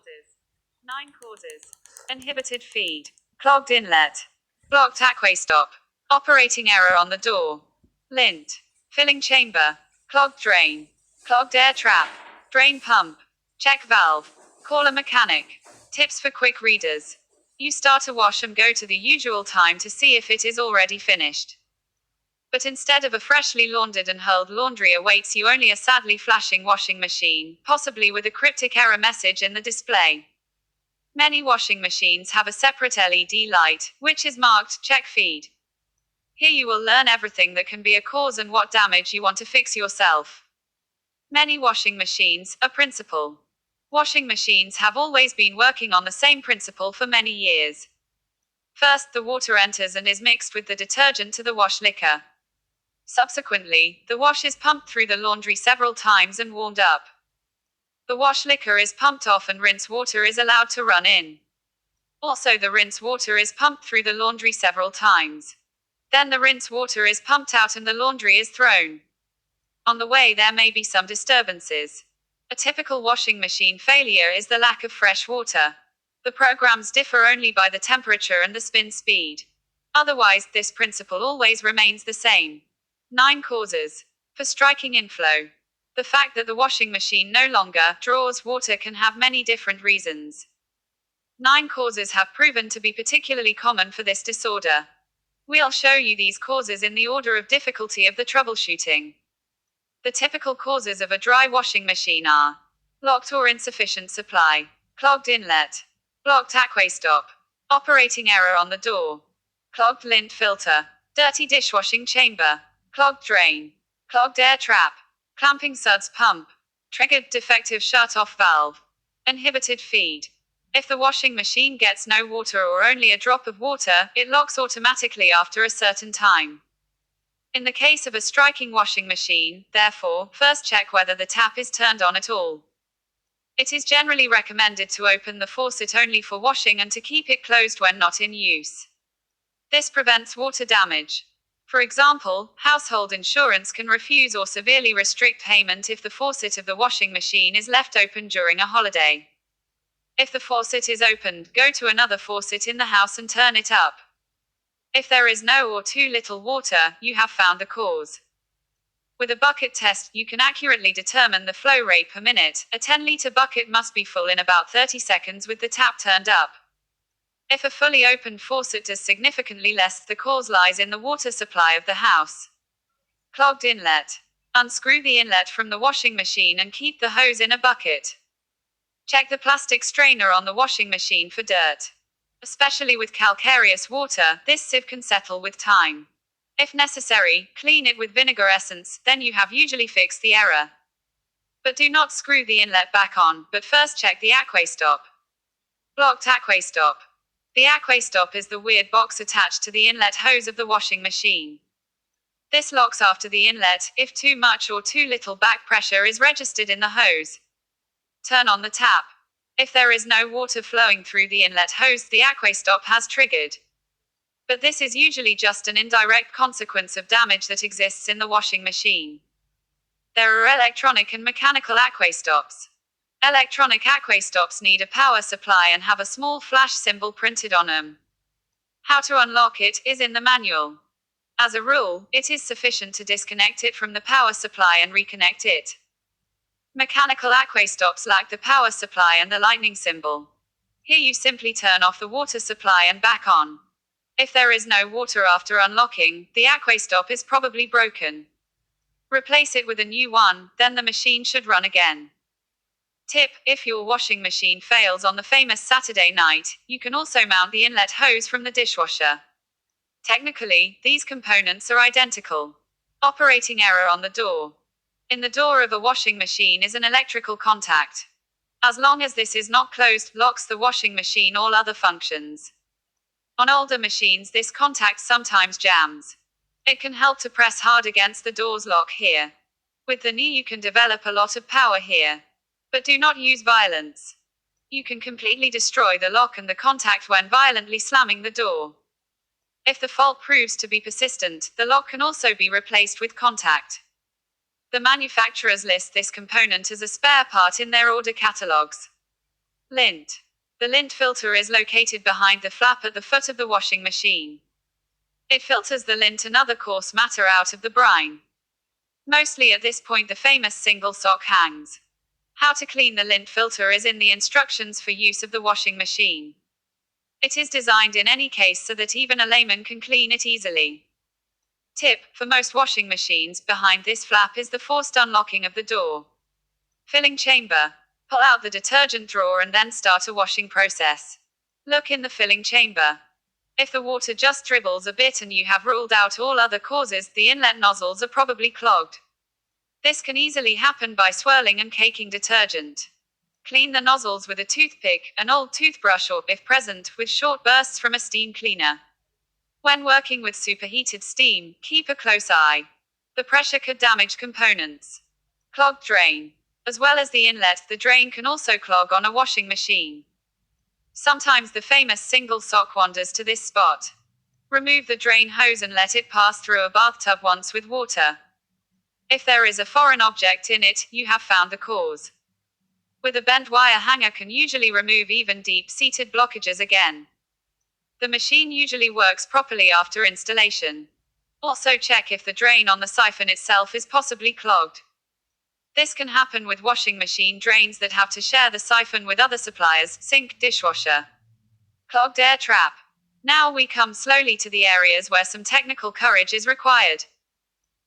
causes. 9 causes. Inhibited feed. Clogged inlet. Blocked aqua stop. Operating error on the door. Lint. Filling chamber. Clogged drain. Clogged air trap. Drain pump. Check valve. Call a mechanic. Tips for quick readers. You start a wash and go to the usual time to see if it is already finished. But instead of a freshly laundered and hurled laundry awaits you only a sadly flashing washing machine, possibly with a cryptic error message in the display. Many washing machines have a separate LED light, which is marked Check Feed. Here you will learn everything that can be a cause and what damage you want to fix yourself. Many washing machines, a principle. Washing machines have always been working on the same principle for many years. First, the water enters and is mixed with the detergent to the wash liquor. Subsequently, the wash is pumped through the laundry several times and warmed up. The wash liquor is pumped off and rinse water is allowed to run in. Also, the rinse water is pumped through the laundry several times. Then the rinse water is pumped out and the laundry is thrown. On the way, there may be some disturbances. A typical washing machine failure is the lack of fresh water. The programs differ only by the temperature and the spin speed. Otherwise, this principle always remains the same. 9 causes. For striking inflow. The fact that the washing machine no longer draws water can have many different reasons. 9 causes have proven to be particularly common for this disorder. We'll show you these causes in the order of difficulty of the troubleshooting. The typical causes of a dry washing machine are locked or insufficient supply, clogged inlet, blocked aqua stop, operating error on the door, clogged lint filter, dirty dishwashing chamber, clogged drain, clogged air trap, clamping suds pump, triggered defective shut-off valve, inhibited feed. If the washing machine gets no water or only a drop of water, it locks automatically after a certain time. In the case of a striking washing machine, therefore, first check whether the tap is turned on at all. It is generally recommended to open the faucet only for washing and to keep it closed when not in use. This prevents water damage. For example, household insurance can refuse or severely restrict payment if the faucet of the washing machine is left open during a holiday. If the faucet is opened, go to another faucet in the house and turn it up. If there is no or too little water, you have found the cause. With a bucket test, you can accurately determine the flow rate per minute. A 10-liter bucket must be full in about 30 seconds with the tap turned up. If a fully opened faucet does significantly less, the cause lies in the water supply of the house. Clogged inlet. Unscrew the inlet from the washing machine and keep the hose in a bucket. Check the plastic strainer on the washing machine for dirt. Especially with calcareous water, this sieve can settle with time. If necessary, clean it with vinegar essence, then you have usually fixed the error. But do not screw the inlet back on, but first check the aqua stop. Blocked aqua stop. The aqua stop is the weird box attached to the inlet hose of the washing machine. This locks after the inlet, if too much or too little back pressure is registered in the hose. Turn on the tap. If there is no water flowing through the inlet hose, the aqua stop has triggered. But this is usually just an indirect consequence of damage that exists in the washing machine. There are electronic and mechanical aqua stops. Electronic aqua stops need a power supply and have a small flash symbol printed on them. How to unlock it is in the manual. As a rule, it is sufficient to disconnect it from the power supply and reconnect it. Mechanical aqua stops lack the power supply and the lightning symbol. Here you simply turn off the water supply and back on. If there is no water after unlocking, the aqua stop is probably broken. Replace it with a new one, then the machine should run again. Tip: if your washing machine fails on the famous Saturday night, you can also mount the inlet hose from the dishwasher. Technically, these components are identical. Operating error on the door. In the door of a washing machine is an electrical contact. As long as this is not closed, locks the washing machine all other functions. On older machines, this contact sometimes jams. It can help to press hard against the door's lock here. With the knee you can develop a lot of power here. But do not use violence. You can completely destroy the lock and the contact when violently slamming the door. If the fault proves to be persistent, the lock can also be replaced with contact. The manufacturers list this component as a spare part in their order catalogs. Lint. The lint filter is located behind the flap at the foot of the washing machine. It filters the lint and other coarse matter out of the brine. Mostly at this point the famous single sock hangs. How to clean the lint filter is in the instructions for use of the washing machine. It is designed in any case so that even a layman can clean it easily. Tip: for most washing machines, behind this flap is the forced unlocking of the door. Filling chamber. Pull out the detergent drawer and then start a washing process. Look in the filling chamber. If the water just dribbles a bit and you have ruled out all other causes, the inlet nozzles are probably clogged. This can easily happen by swirling and caking detergent. Clean the nozzles with a toothpick, an old toothbrush, or, if present, with short bursts from a steam cleaner. When working with superheated steam, keep a close eye. The pressure could damage components. Clogged drain. As well as the inlet, the drain can also clog on a washing machine. Sometimes the famous single sock wanders to this spot. Remove the drain hose and let it pass through a bathtub once with water. If there is a foreign object in it, you have found the cause. With a bent wire hanger can usually remove even deep-seated blockages again. The machine usually works properly after installation. Also check if the drain on the siphon itself is possibly clogged. This can happen with washing machine drains that have to share the siphon with other suppliers, sink, dishwasher. Clogged air trap. Now we come slowly to the areas where some technical courage is required.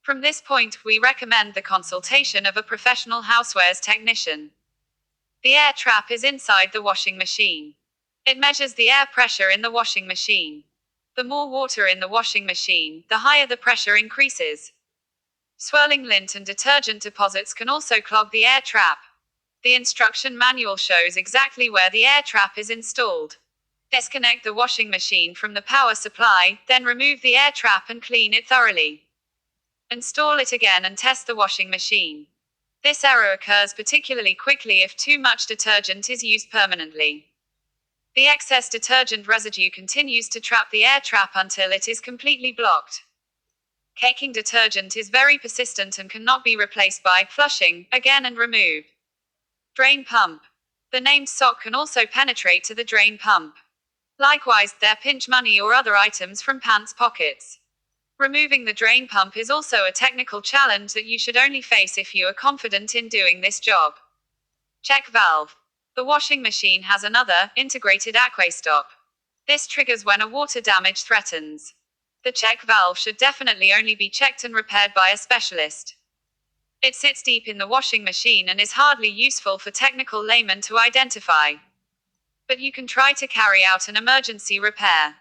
From this point, we recommend the consultation of a professional housewares technician. The air trap is inside the washing machine. It measures the air pressure in the washing machine. The more water in the washing machine, the higher the pressure increases. Swirling lint and detergent deposits can also clog the air trap. The instruction manual shows exactly where the air trap is installed. Disconnect the washing machine from the power supply, then remove the air trap and clean it thoroughly. Install it again and test the washing machine. This error occurs particularly quickly if too much detergent is used permanently. The excess detergent residue continues to trap the air trap until it is completely blocked. Caking detergent is very persistent and cannot be replaced by flushing again and remove. Drain pump. The named sock can also penetrate to the drain pump. Likewise, there pinch money or other items from pants pockets. Removing the drain pump is also a technical challenge that you should only face if you are confident in doing this job. Check valve. The washing machine has another, integrated aquastop. This triggers when a water damage threatens. The check valve should definitely only be checked and repaired by a specialist. It sits deep in the washing machine and is hardly useful for technical laymen to identify. But you can try to carry out an emergency repair.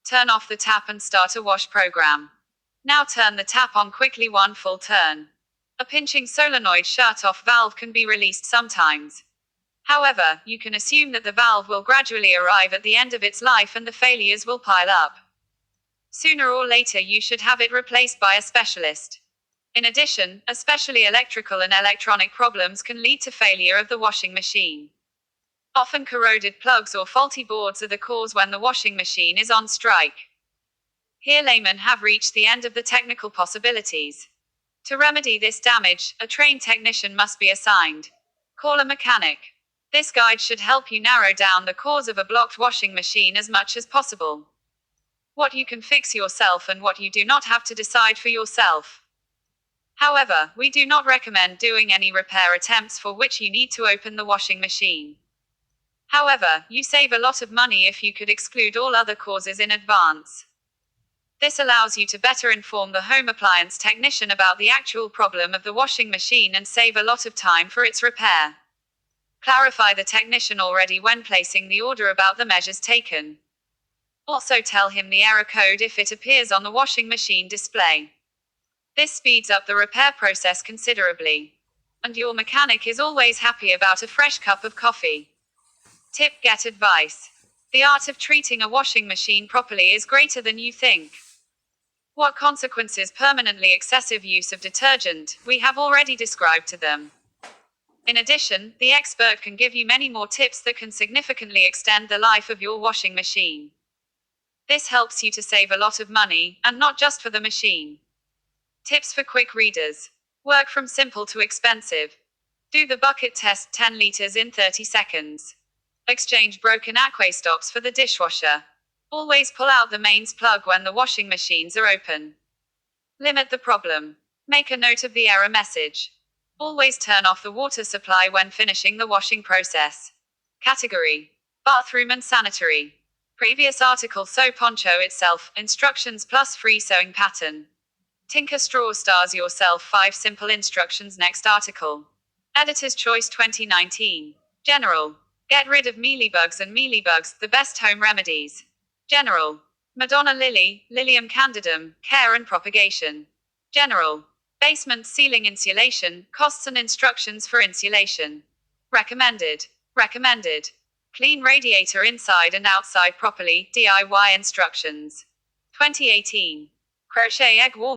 Turn off the tap and start a wash program. Now turn the tap on quickly, one full turn. A pinching solenoid shut-off valve can be released sometimes. However, you can assume that the valve will gradually arrive at the end of its life and the failures will pile up. Sooner or later you should have it replaced by a specialist. In addition, especially electrical and electronic problems can lead to failure of the washing machine. Often corroded plugs or faulty boards are the cause when the washing machine is on strike. Here laymen have reached the end of the technical possibilities. To remedy this damage, a trained technician must be assigned. Call a mechanic. This guide should help you narrow down the cause of a blocked washing machine as much as possible. What you can fix yourself and what you do not have to decide for yourself. However, we do not recommend doing any repair attempts for which you need to open the washing machine. However, you save a lot of money if you could exclude all other causes in advance. This allows you to better inform the home appliance technician about the actual problem of the washing machine and save a lot of time for its repair. Clarify the technician already when placing the order about the measures taken. Also tell him the error code if it appears on the washing machine display. This speeds up the repair process considerably. And your mechanic is always happy about a fresh cup of coffee. Tip: get advice. The art of treating a washing machine properly is greater than you think. What consequences permanently excessive use of detergent, we have already described to them. In addition, the expert can give you many more tips that can significantly extend the life of your washing machine. This helps you to save a lot of money, and not just for the machine. Tips for quick readers. Work from simple to expensive. Do the bucket test, 10 liters in 30 seconds. Exchange broken aqua stops for the dishwasher. Always pull out the mains plug when the washing machines are open. Limit the problem. Make a note of the error message. Always turn off the water supply when finishing the washing process. Category: bathroom and sanitary. Previous article: sew poncho itself, instructions plus free sewing pattern. Tinker Straw Stars Yourself 5 simple instructions. Next article. Editor's Choice 2019. General: get rid of mealybugs and mealybugs, the best home remedies. General: Madonna Lily, Lilium candidum, care and propagation. General: basement ceiling insulation, costs and instructions for insulation. Recommended. Recommended. Clean radiator inside and outside properly, DIY instructions. 2018. Crochet egg wall